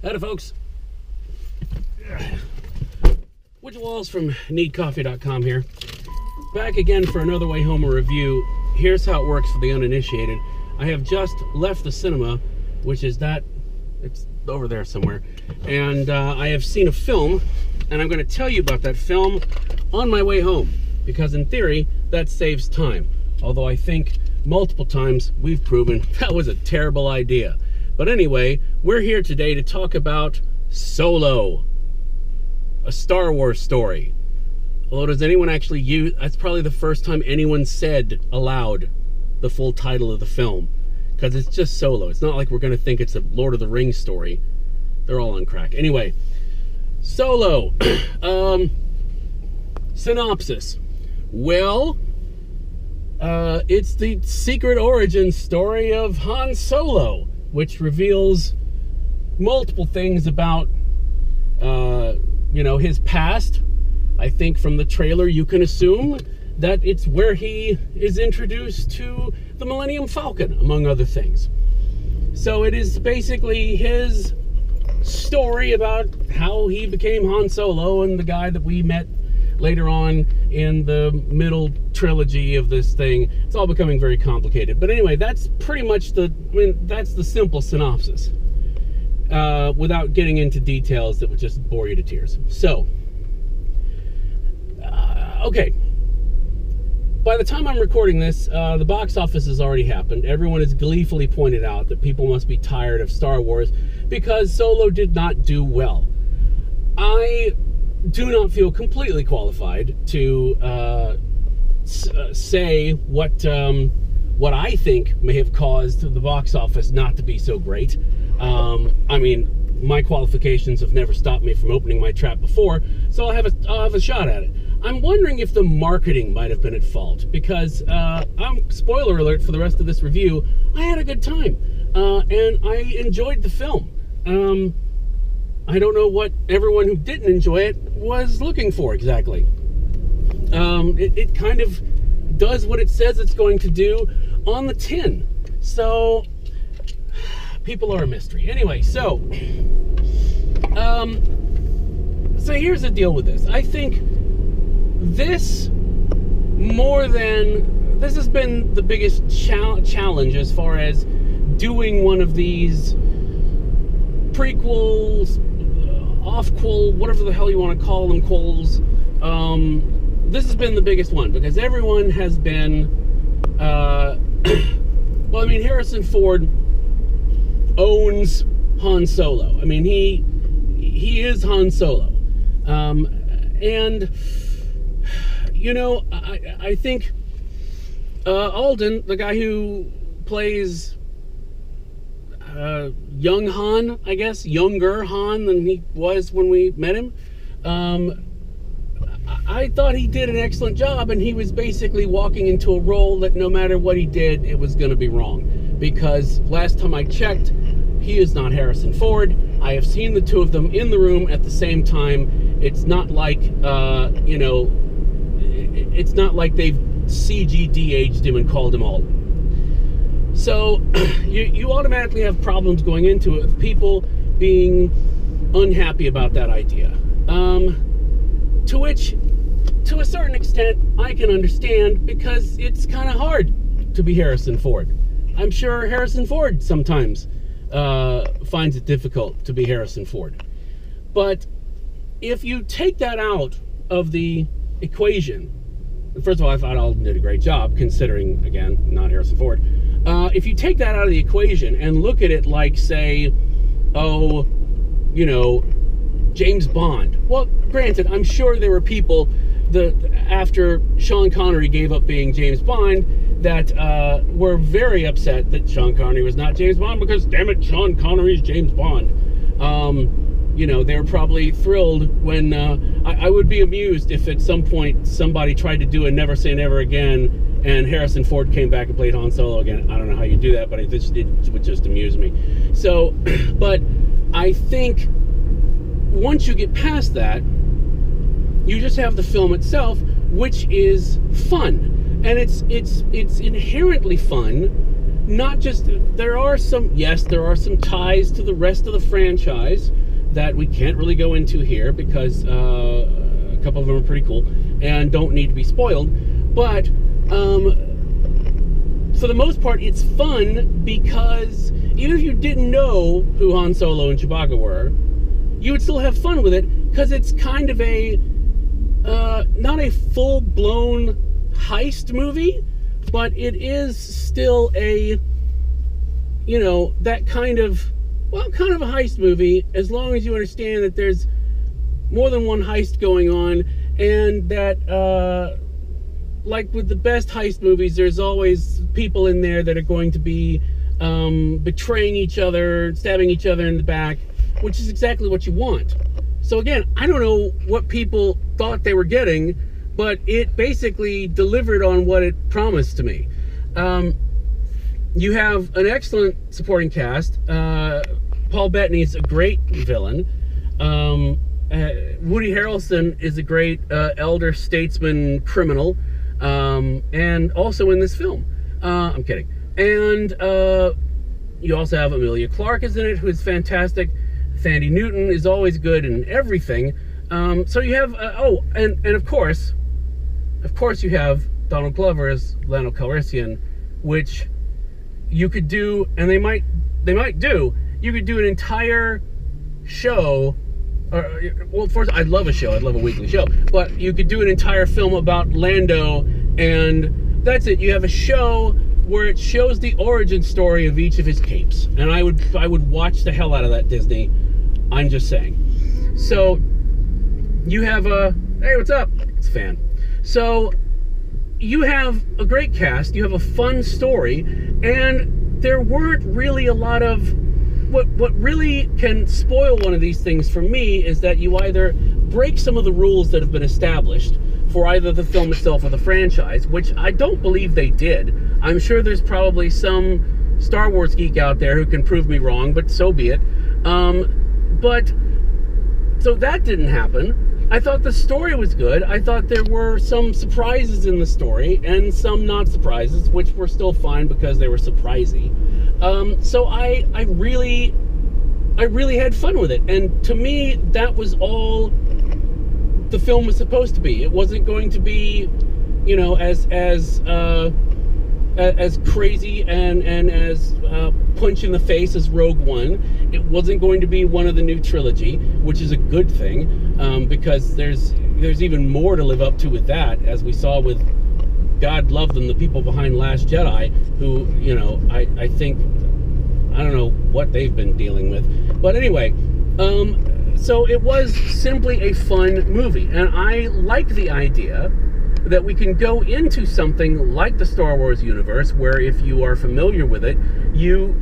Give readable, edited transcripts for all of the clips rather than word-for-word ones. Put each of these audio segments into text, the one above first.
Howdy, folks. Widgett Walls from needcoffee.com here. Back again for another Wayhomer review. Here's how it works for the uninitiated. I have just left the cinema, which is it's over there somewhere. And I have seen a film, and I'm going to tell you about that film on my way home. Because in theory, that saves time. Although I think multiple times we've proven that was a terrible idea. But anyway, we're here today to talk about Solo, a Star Wars story. Although does anyone actually use, that's probably the first time anyone said aloud the full title of the film. Because it's just Solo. It's not like we're going to think it's a Lord of the Rings story. They're all on crack. Anyway, Solo. Synopsis. Well, it's the secret origin story of Han Solo, which reveals multiple things about, his past. I think from the trailer you can assume that it's where he is introduced to the Millennium Falcon, among other things. So it is basically his story about how he became Han Solo and the guy that we met later on in the middle trilogy of this thing. It's all becoming very complicated. But anyway, that's pretty much that's the simple synopsis. Without getting into details that would just bore you to tears. So, okay. By the time I'm recording this, the box office has already happened. Everyone has gleefully pointed out that people must be tired of Star Wars because Solo did not do well. I do not feel completely qualified to say what I think may have caused the box office not to be so great. I mean, my qualifications have never stopped me from opening my trap before, so I'll have a shot at it. I'm wondering if the marketing might have been at fault, because spoiler alert for the rest of this review, I had a good time, and I enjoyed the film. I don't know what everyone who didn't enjoy it was looking for exactly. It kind of does what it says it's going to do on the tin. So, people are a mystery. Anyway, so here's the deal with this. I think this has been the biggest challenge as far as doing one of these prequels, offquel, whatever the hell you want to call them, quels. This has been the biggest one because everyone has been, well, I mean, Harrison Ford owns Han Solo. I mean, he is Han Solo. And, I think Alden, the guy who plays young Han, I guess, younger Han than he was when we met him, I thought he did an excellent job, and he was basically walking into a role that no matter what he did, it was going to be wrong. Because last time I checked, he is not Harrison Ford. I have seen the two of them in the room at the same time. It's not like, it's not like they've CG de-aged him and called him Alden. So, you automatically have problems going into it with people being unhappy about that idea. To which, to a certain extent, I can understand, because it's kind of hard to be Harrison Ford. I'm sure Harrison Ford sometimes finds it difficult to be Harrison Ford. But if you take that out of the equation, first of all, I thought Alden did a great job, considering, again, not Harrison Ford. If you take that out of the equation and look at it like, say, James Bond. Well, granted, I'm sure there were people that, after Sean Connery gave up being James Bond, that were very upset that Sean Connery was not James Bond, because, damn it, Sean Connery is James Bond. They were probably thrilled when, I would be amused if at some point somebody tried to do a Never Say Never Again and Harrison Ford came back and played Han Solo again. I don't know how you do that, but it would just amuse me. So, but I think once you get past that, you just have the film itself, which is fun. And it's inherently fun, not just, there are some ties to the rest of the franchise that we can't really go into here because a couple of them are pretty cool and don't need to be spoiled. But for the most part, it's fun because even if you didn't know who Han Solo and Chewbacca were, you would still have fun with it because it's kind of a not a full-blown heist movie, but it is still a, you know, that kind of a heist movie, as long as you understand that there's more than one heist going on, and that like with the best heist movies, there's always people in there that are going to be betraying each other, stabbing each other in the back, which is exactly what you want. So again, I don't know what people thought they were getting, but it basically delivered on what it promised to me. You have an excellent supporting cast. Paul Bettany is a great villain. Woody Harrelson is a great elder statesman criminal, and also in this film. I'm kidding. And you also have Emilia Clarke is in it, who is fantastic. Thandie Newton is always good in everything. So you have and of course you have Donald Glover as Lando Calrissian, which you could do, and they might do. You could do an entire show. Well, first, I'd love a show. I'd love a weekly show. But you could do an entire film about Lando, and that's it. You have a show where it shows the origin story of each of his capes, and I would watch the hell out of that, Disney. I'm just saying. So you have hey, what's up? It's a fan. So you have a great cast. You have a fun story, and there weren't really a lot of what really can spoil one of these things for me is that you either break some of the rules that have been established for either the film itself or the franchise, which I don't believe they did. I'm sure there's probably some Star Wars geek out there who can prove me wrong, but so be it. But so that didn't happen. I thought the story was good. I thought there were some surprises in the story and some not surprises, which were still fine because they were surprising. So I really had fun with it, and to me that was all the film was supposed to be. It wasn't going to be, you know, as crazy and as punch in the face as Rogue One. It wasn't going to be one of the new trilogy, which is a good thing, because there's even more to live up to with that, as we saw with, God love them, the people behind Last Jedi, who, you know, I think, I don't know what they've been dealing with. But anyway, so it was simply a fun movie, and I like the idea that we can go into something like the Star Wars universe, where if you are familiar with it, you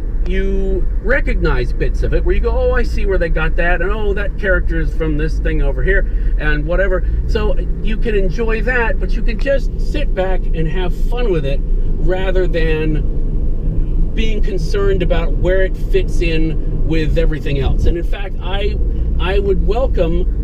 recognize bits of it, where you go, oh, I see where they got that, and oh, that character is from this thing over here, and whatever. So you can enjoy that, but you can just sit back and have fun with it, rather than being concerned about where it fits in with everything else. And in fact, I would welcome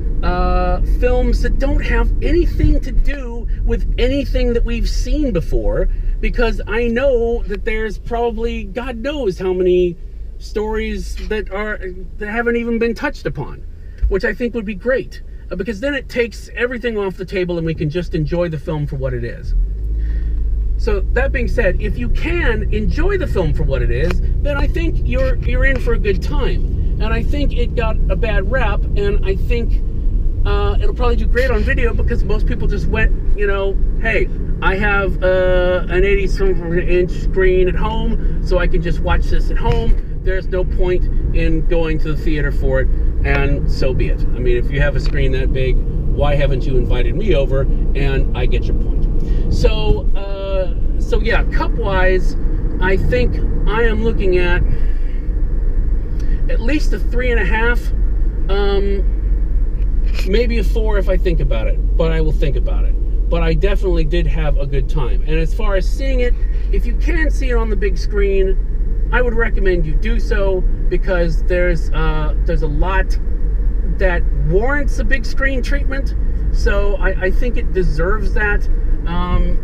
films that don't have anything to do with anything that we've seen before, because I know that there's probably God knows how many stories that haven't even been touched upon, which I think would be great, because then it takes everything off the table and we can just enjoy the film for what it is. So that being said, if you can enjoy the film for what it is, then I think you're in for a good time. And I think it got a bad rap, and I think it'll probably do great on video, because most people just went, you know, hey, I have an 80-inch screen at home, so I can just watch this at home. There's no point in going to the theater for it, and so be it. I mean, if you have a screen that big, why haven't you invited me over? And I get your point. So yeah, cup-wise, I think I am looking at least a 3.5, maybe a 4 if I think about it, but I will think about it. But I definitely did have a good time. And as far as seeing it, if you can see it on the big screen, I would recommend you do so, because there's a lot that warrants a big screen treatment. So I think it deserves that.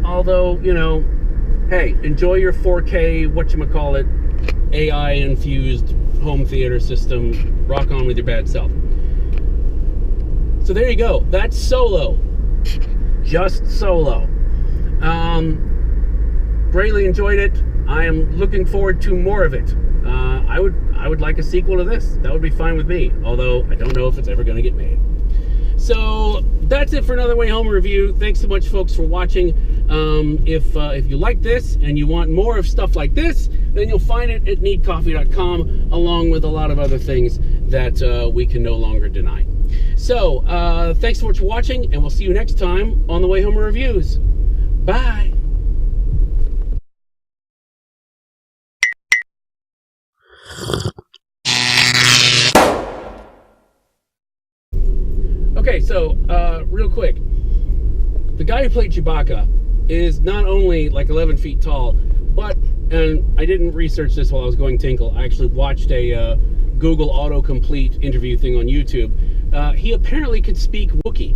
Although, you know, hey, enjoy your 4K, whatchamacallit, AI-infused home theater system. Rock on with your bad self. So there you go. That's Solo. Just Solo. Greatly enjoyed it. I am looking forward to more of it. I would like a sequel to this. That would be fine with me. Although I don't know if it's ever going to get made. So that's it for another Wayhomer review. Thanks so much, folks, for watching. If you like this and you want more of stuff like this, then you'll find it at needcoffee.com, along with a lot of other things that we can no longer deny. So thanks so much for watching, and we'll see you next time on the Wayhomer Reviews. Bye. Okay, so real quick, the guy who played Chewbacca is not only like 11 feet tall, but, and I didn't research this while I was going tinkle, I actually watched a Google autocomplete interview thing on YouTube. He apparently can speak Wookiee,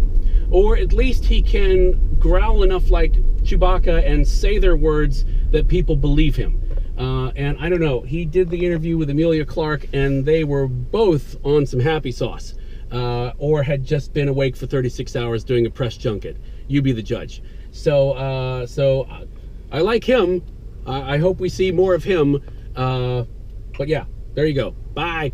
or at least he can growl enough like Chewbacca and say their words that people believe him. And I don't know, he did the interview with Emilia Clarke, and they were both on some happy sauce. Or had just been awake for 36 hours doing a press junket. You be the judge. So I like him. I hope we see more of him. But yeah, there you go. Bye.